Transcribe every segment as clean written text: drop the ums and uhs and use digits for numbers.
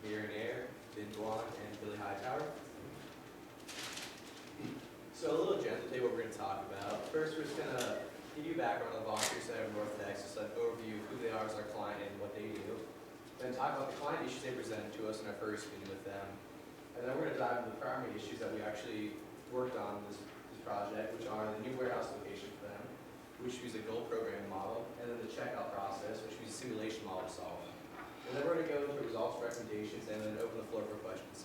Meera, Nair, Binh, Doan, and Hightower. So a little agenda today, what we're going to talk about. First, we're just going to give you a background on the Volunteer Center of North Texas, an overview of who they are as our client and what they do. Then talk about the client issues they presented to us in our first meeting with them. And then we're going to dive into the primary issues that we actually worked on in this project, which are the new warehouse location for them, which uses a goal programming model, and then the checkout process, which uses a simulation model to solve. And then we're going to go through results, recommendations, and then open the floor for questions.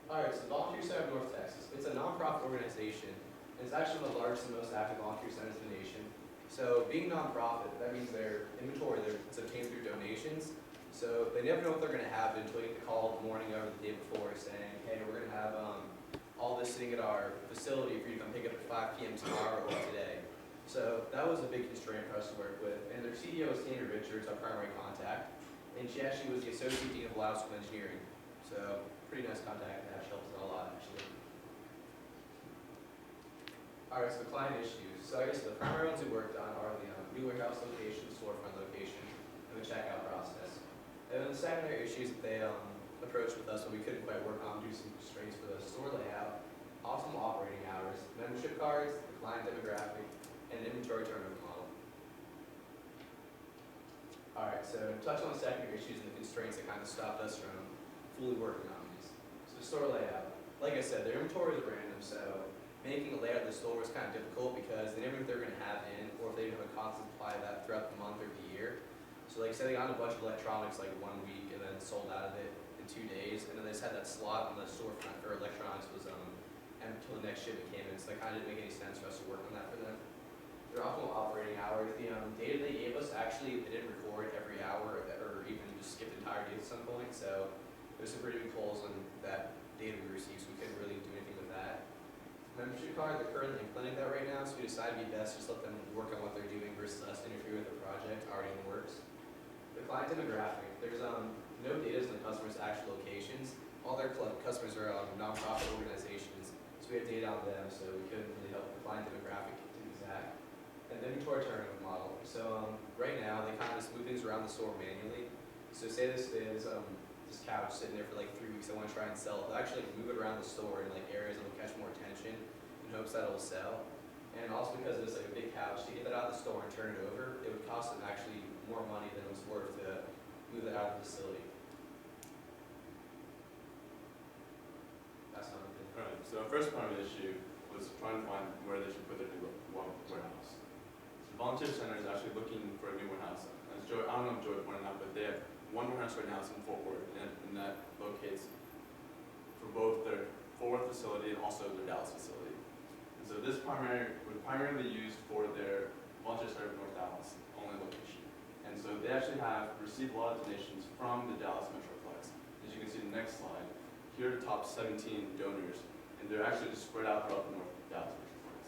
All right, so Volunteer Center of North Texas. It's a nonprofit organization, and it's actually one of the largest and most active volunteer centers in the nation. So being nonprofit, that means their inventory, it's obtained through donations. So they never know what they're going to have until you get the call the morning or the day before saying, hey, we're going to have all this sitting at our facility for you to come pick up at 5 p.m. tomorrow or today. So that was a big constraint for us to work with. And their CEO is Tammy Richards, our primary contact. And she actually was the Associate Dean of Law School of Engineering. So pretty nice contact to have. She helps us out a lot, actually. All right, so the client issues. So I guess the primary ones we worked on are the new warehouse location, storefront location, and the checkout process. And then the secondary issues that they approached with us when we couldn't quite work on due to some constraints for the store layout, optimal operating hours, membership cards, the client demographic, and inventory turnover model. All right, so to touch on the secondary issues and the constraints that kind of stopped us from fully working on these. So the store layout, like I said, their inventory is random, so making a layout of the store was kind of difficult because they never knew what they were going to have in, or if they didn't have a constant supply of that throughout the month or the year. So like I said, they got a bunch of electronics like 1 week and then sold out of it in 2 days, and then they just had that slot on the storefront for electronics was empty until the next shipment came in, so that kind of didn't make any sense for us to work on that for them. Their optimal operating hours, the data they gave us, actually they didn't record every hour or even just skip the entire day at some point, so there's some pretty big holes in that data we received, so we couldn't really do anything with that. Membership card, they're currently implementing that right now, so we decided it'd be best just let them work on what they're doing versus us interfere with the project already in the works. The client demographic, there's no data on the customers' actual locations. All their customers are nonprofit organizations, so we have data on them, so we couldn't really help the client demographic to be exact. And the inventory turnover model. So right now, they kind of just move things around the store manually. So say this is this couch sitting there for like 3 weeks, I want to try and sell it. They'll actually move it around the store in like areas that will catch more attention in hopes that it will sell. And also because it's like a big couch, to get that out of the store and turn it over, it would cost them actually more money than it was worth to move that out of the facility. That's not a thing. Alright, so our first part of the issue was trying to find where they should put their new warehouse. So the Volunteer Center is actually looking for a new warehouse. As Joy, I don't know if Joy pointed out, but they have one warehouse right now is in Fort Worth, and that locates for both their Fort Worth facility and also their Dallas facility. And so this was primarily used for their Volunteer Center of North Dallas only location. And so they actually have received a lot of donations from the Dallas Metroplex. As you can see in the next slide, here are the top 17 donors, and they're actually just spread out throughout the North Dallas Metroplex.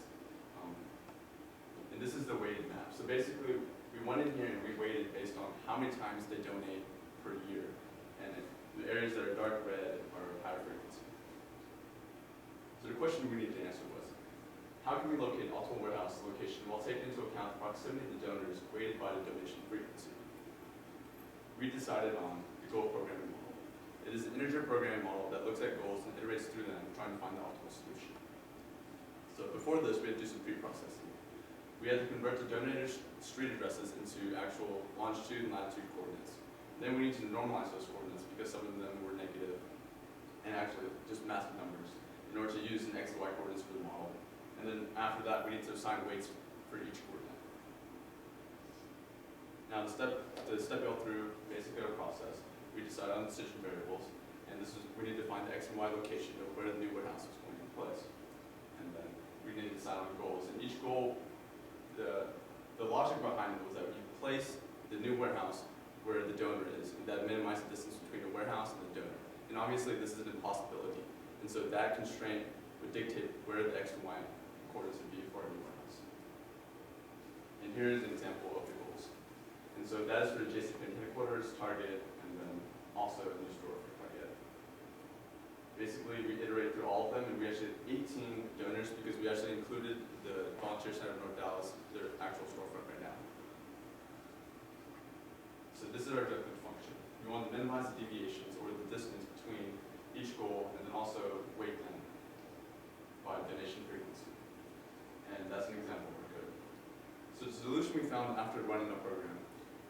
And this is the weighted map. So basically, we went in here and we weighted based on how many times they donate per year. And the areas that are dark red are higher frequency. So the question we needed to answer was, how can we locate an optimal warehouse location while taking into account the proximity of the donors weighted by the donation frequency? We decided on the goal programming model. It is an integer programming model that looks at goals and iterates through them, trying to find the optimal solution. So before this, we had to do some pre-processing. We had to convert the donators' street addresses into actual longitude and latitude coordinates. Then we need to normalize those coordinates because some of them were negative and actually just massive numbers in order to use an X and Y coordinates for the model. And then after that, we need to assign weights for each coordinate. Now to step you all through basically our process, we decided on decision variables, and we need to find the X and Y location of where the new warehouse is going to be placed. And then we need to decide on goals. And each goal, the logic behind it was that you place the new warehouse where the donor is, and that minimizes the distance between the warehouse and the donor. And obviously this is an impossibility. And so that constraint would dictate where the X and Y coordinates would be for a new warehouse. And here is an example of the goals. And so that is for the JCPenney headquarters, Target, and then also a new store for Target. Basically, we iterate through all of them, and we actually had 18 donors because we actually included the Volunteer Center of North Dallas, their actual storefront right now. So this is our objective function. We want to minimize solution we found after running the program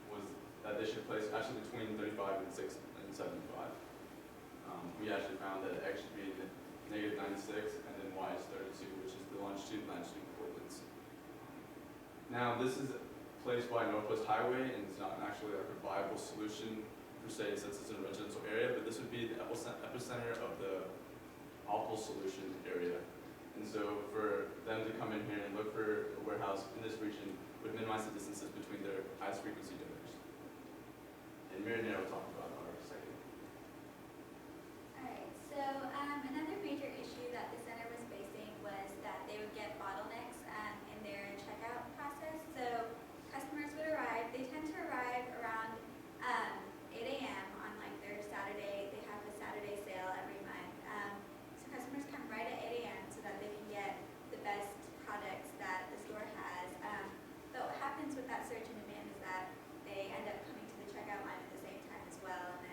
was that they should place actually between 35 and 75. We actually found that X should be negative 96, and then Y is 32, which is the longitude and latitude coordinates. Now, this is placed by Northwest Highway, and it's not actually like a viable solution per se, since it's in a residential area, but this would be the epicenter of the optimal solution area. And so for them to come in here and look for a warehouse in this region would minimize the distances between their highest frequency donors. And Meera and Nair will talk about our second. Alright, so another major issue that the center was facing was that they would get bottlenecks in their checkout process. So customers would arrive, they tend to arrive around 8 a.m. on like their Saturday. They have a Saturday sale every month. So customers come right at 8 a.m. so that they can get the best products that the store has. But what happens with that surge in demand is that they end up coming to the checkout line at the same time as well, and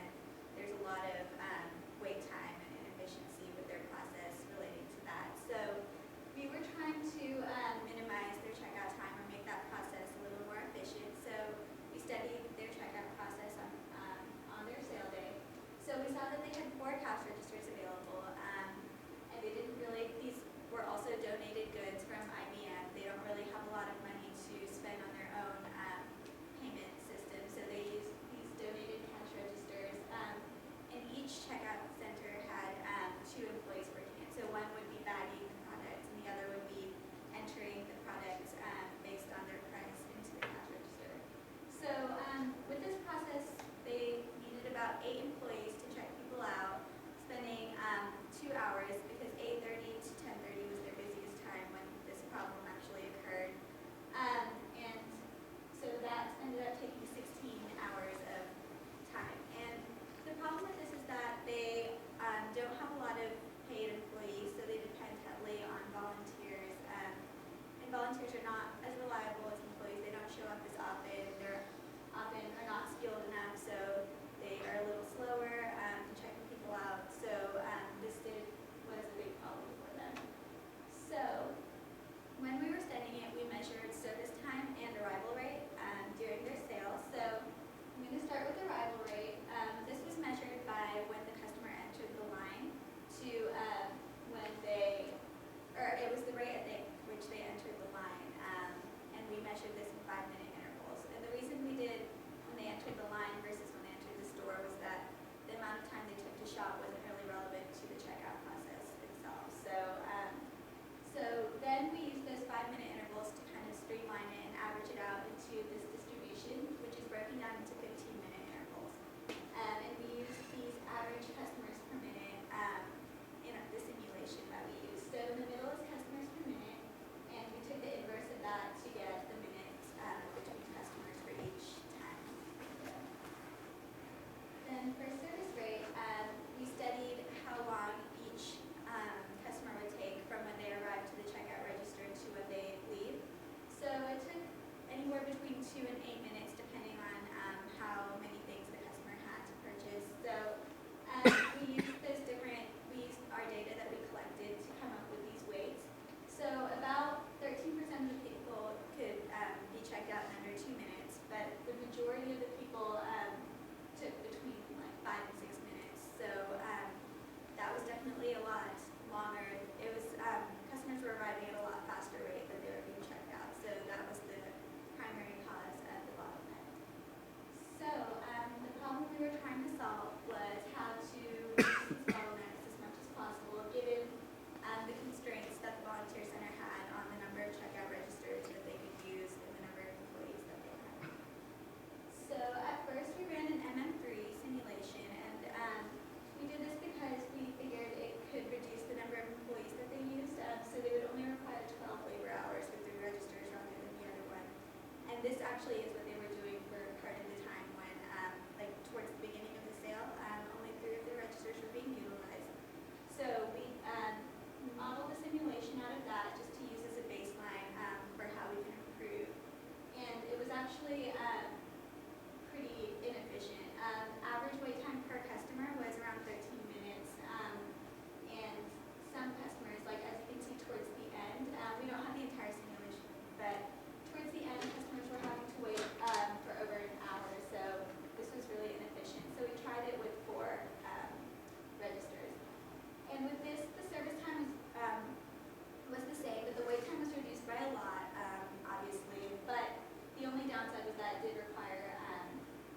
that did require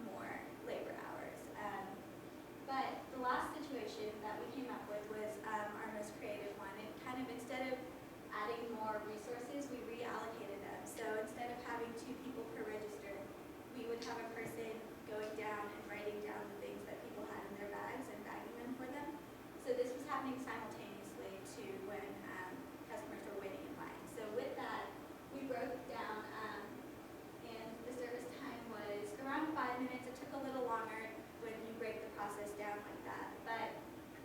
more labor hours. But the last situation that we came up with was our most creative one. It kind of, instead of adding more resources, we reallocated them. So instead of having 2 people per register, we would have a person going down and writing down the things that people had in their bags and bagging them for them. So this was happening simultaneously to when customers were waiting in line. So with that, we broke down, and the service time was around 5 minutes. It took a little longer when you break the process down like that, but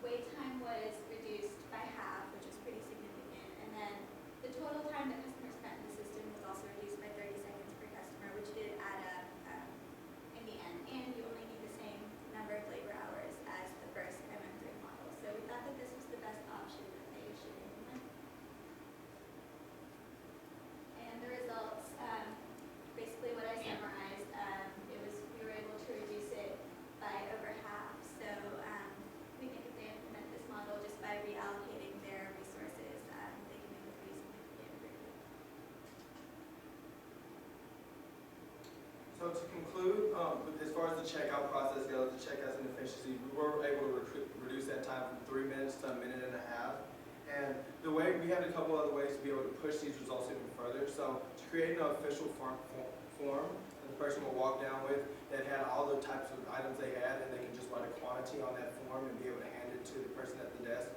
wait time was reduced by half, which is pretty significant. And then the total time that customers spent in the system was also reduced by 30 seconds per customer, which did add up in the end. And you only need the same number of labor hours as the first MM3 model. So we thought that this was the best option that they should implement. And the results, basically what I summarized, we were able to reduce it by over half. So we think if they implement this model just by reallocating their resources, they can make a pretty significant improvement. So to conclude, as far as the checkout process goes, the checkout's an efficiency. We were able to reduce that time from 3 minutes to 1.5 minutes. And the way we had a couple other ways to be able to push these results even further. So to create an official form that the person will walk down with that had all the types of items they had, and they can just write a quantity on that form and be able to hand it to the person at the desk.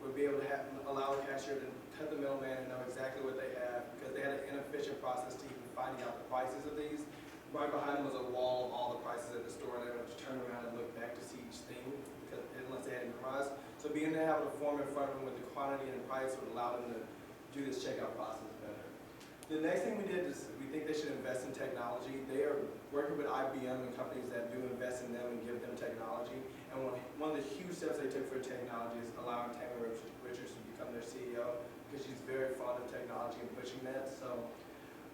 Would be able to allow the cashier to cut the middleman and know exactly what they have, because they had an inefficient process to even finding out the prices of these. Right behind them was a wall of all the prices at the store, and they would have to turn around and look back to see each thing, because unless they had it memorized. So being able to have a form in front of them with the quantity and the price would allow them to do this checkout process better. The next thing we did is we think they should invest in technology. They are working with IBM and companies that do invest in them and give them technology. And one of the huge steps they took for technology is allowing Tammy Richards to become their CEO, because she's very fond of technology and pushing that. So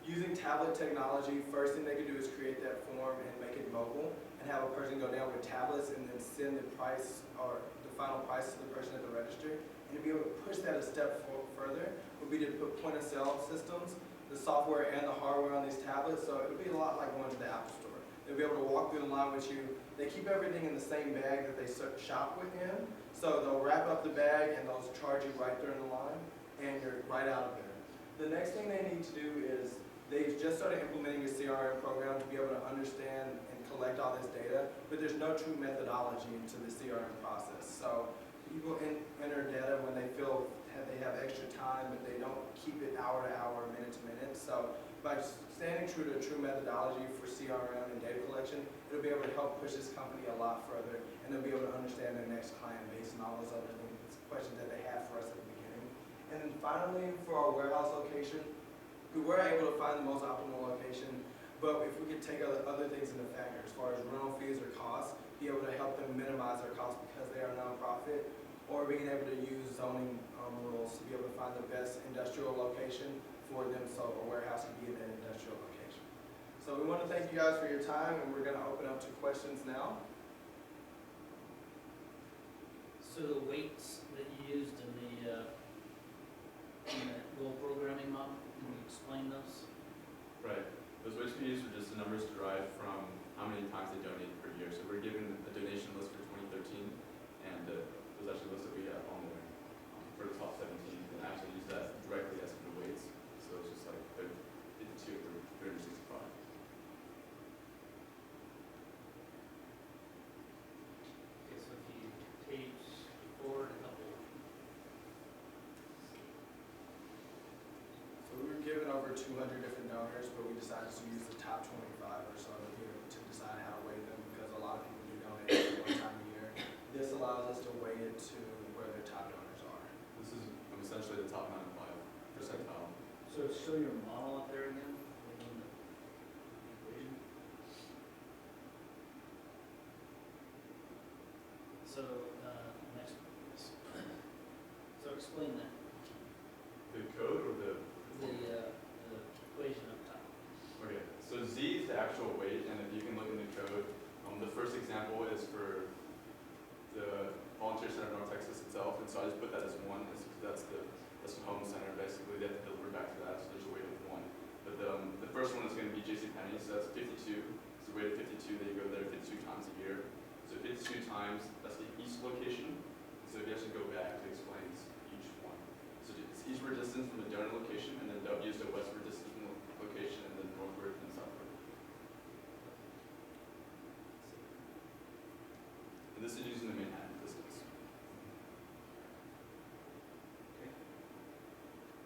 using tablet technology, first thing they could do is create that form and make it mobile, and have a person go down with tablets and then send the price or the final price to the person at the register. And to be able to push that a step further would be to put point of sale systems, the software and the hardware on these tablets. So it would be a lot like going to the Apple Store. They'll be able to walk through the line with you. They keep everything in the same bag that they shop within. So they'll wrap up the bag and they'll charge you right during the line, and you're right out of there. The next thing they need to do is they've just started implementing a CRM program to be able to understand and collect all this data, but there's no true methodology into the CRM process. So people enter data when they feel they have extra time, but they don't keep it hour to hour, minute to minute. So by standing true to a true methodology for CRM and data collection, it'll be able to help push this company a lot further, and they'll be able to understand their next client base and all those other things, questions that they have for us at the beginning. And then finally, for our warehouse location, we were able to find the most optimal location, but if we could take other things into factor as far as rental fees or costs, be able to help them minimize their costs because they are a nonprofit, or being able to use zoning rules to be able to find the best industrial location for them, so a warehouse can be in an industrial location. So we want to thank you guys for your time, and we're going to open up to questions now. So the weights that you used in the little programming model, can you explain those? Right. Those weights we use are just the numbers derived from how many times they donated per year. So we're given a donation list for 2013, and those actually lists that we have on there for the top 17, and actually use that directly as for the weights. So it's just like 52 or 365. Okay, so if you page forward a couple. So we were given over 200 different donors, but we decided to use the top 25 or so to decide how to weight them, because a lot of people do donate one time a year. This allows us to weight it to where their top donors are. This is essentially the top 95 percentile. So show your model up there again. In the equation. So next one, please. So explain that. The code or the The equation up top. Okay, so Z is the actual weight, and if you can look in the code, the first example is for the Volunteer Center of North Texas itself, and so I just put that as 1, that's the home center, basically. They have to deliver back to that, so there's a weight of 1. But the first one is going to be JCPenney, so that's 52. times, that's each location. So if you actually go back, it explains each one. So it's eastward distance from the donor location, and then W is the westward distance from the location, and then northward and southward. And this is using the Manhattan distance.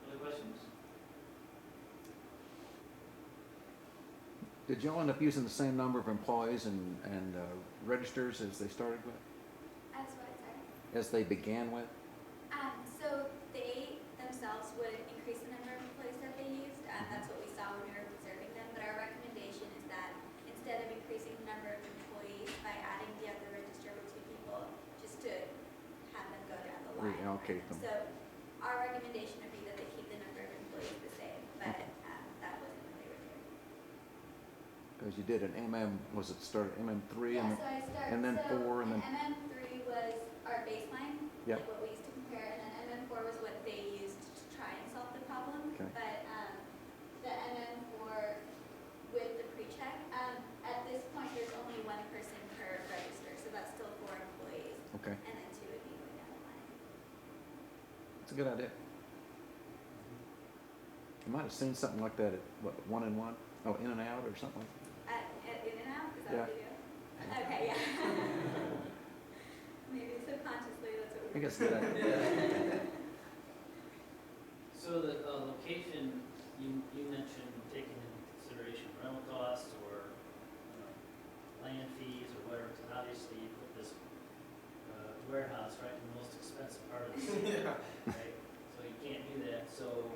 Other questions? Did y'all end up using the same number of employees and registers as they started with, As what, sorry? as they began with? So they themselves would increase the number of employees that they used, and that's what we saw when we were observing them. But our recommendation is that instead of increasing the number of employees by adding the other register with 2 people, just to have them go down the line. Reallocate them. So our recommendation would be that they keep the number of employees the same, but that wasn't what they were doing. Because you did an was it started MM3 Yeah, and so I started. and then 4 and then. MM3 was our baseline, Yep. like what we used to compare, and then MM4 was what they used to try and solve the problem. Okay. But the MM4 with the pre-check, at this point, there's only 1 person per register, so that's still 4 employees, Okay, and then 2 would be going down the line. that's a good idea. You might have seen something like that at what, 1 and 1? Oh, in and out or something like At In and Out, is that Yeah. what we do? Okay, yeah. Maybe subconsciously, that's what that. I we do. guess a good idea. So the location, you mentioned taking into consideration rental costs or land fees or whatever, because obviously you put this warehouse right in the most expensive part of the city, Yeah. right? So you can't do that. So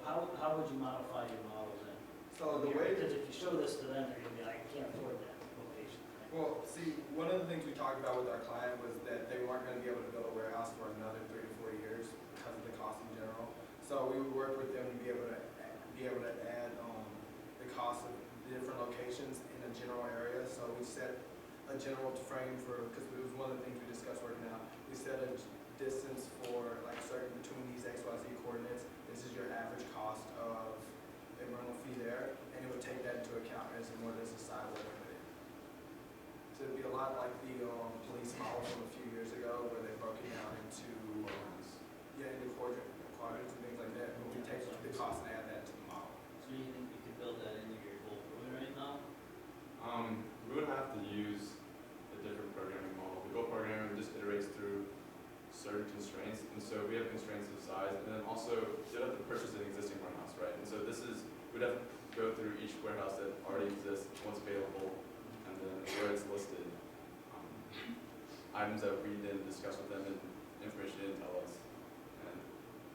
how would you modify your model then? So the way, Because if you show this to them, they're gonna be like, I can't afford that location, right? well, see, one of the things we talked about with our client was that they weren't gonna be able to build a warehouse for another 3 to 4 years because of the cost in general. So we would work with them to be able to add the cost of the different locations in a general area. So we set a general frame for, because it was one of the things we discussed working out. We set a distance for like certain between these XYZ coordinates. This is your average cost of a rental fee there, and it would take that into account as more as a side limited. So it'd be a lot like the police model from a few years ago, where they broke it down into into quadrants and things like that. But we take the cost and add that to the model. So you think you could build that into your goal program right now? We would have to use a different programming model. The Go programming just iterates through certain constraints, and so we have constraints of size, and then also you'd have to purchase an existing warehouse, right? And so we'd have to go through each warehouse that already exists, what's available, and then where it's listed. Items that we then discuss with them and information they didn't tell us. And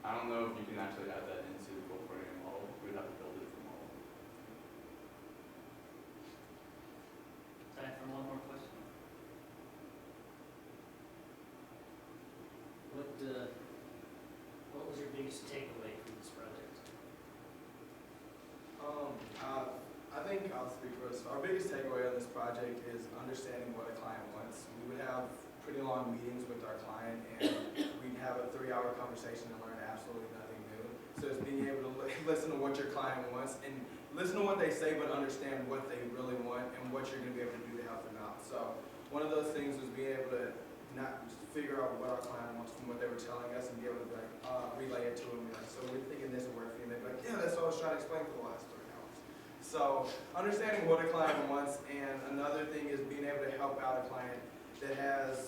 I don't know if you can actually add that into the Go programming model. We'd have to build a different model. Time for one more question. What was your biggest takeaway from this project? I think I'll speak first. Our biggest takeaway on this project is understanding what a client wants. We would have pretty long meetings with our client, and we'd have a 3-hour conversation and learn absolutely nothing new. So it's being able to listen to what your client wants and listen to what they say, but understand what they really want and what you're going to be able to do to help them out. So one of those things was being able to not just figure out what our client wants from what they were telling us and be able to like, relay it to them. Like, so we're thinking this will work for you. And they'd be like, yeah, that's what I was trying to explain for the last 3 hours. So understanding what a client wants, and another thing is being able to help out a client that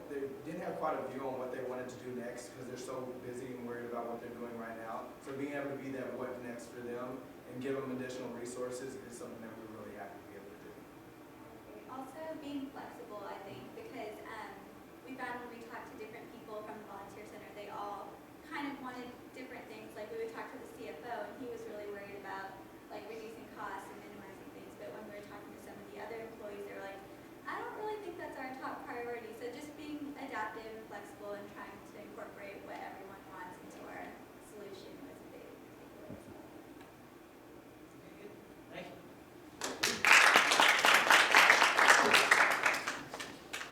they didn't have quite a view on what they wanted to do next because they're so busy and worried about what they're doing right now. So being able to be that what next for them and give them additional resources is something that we're really happy to be able to do. Also, being flexible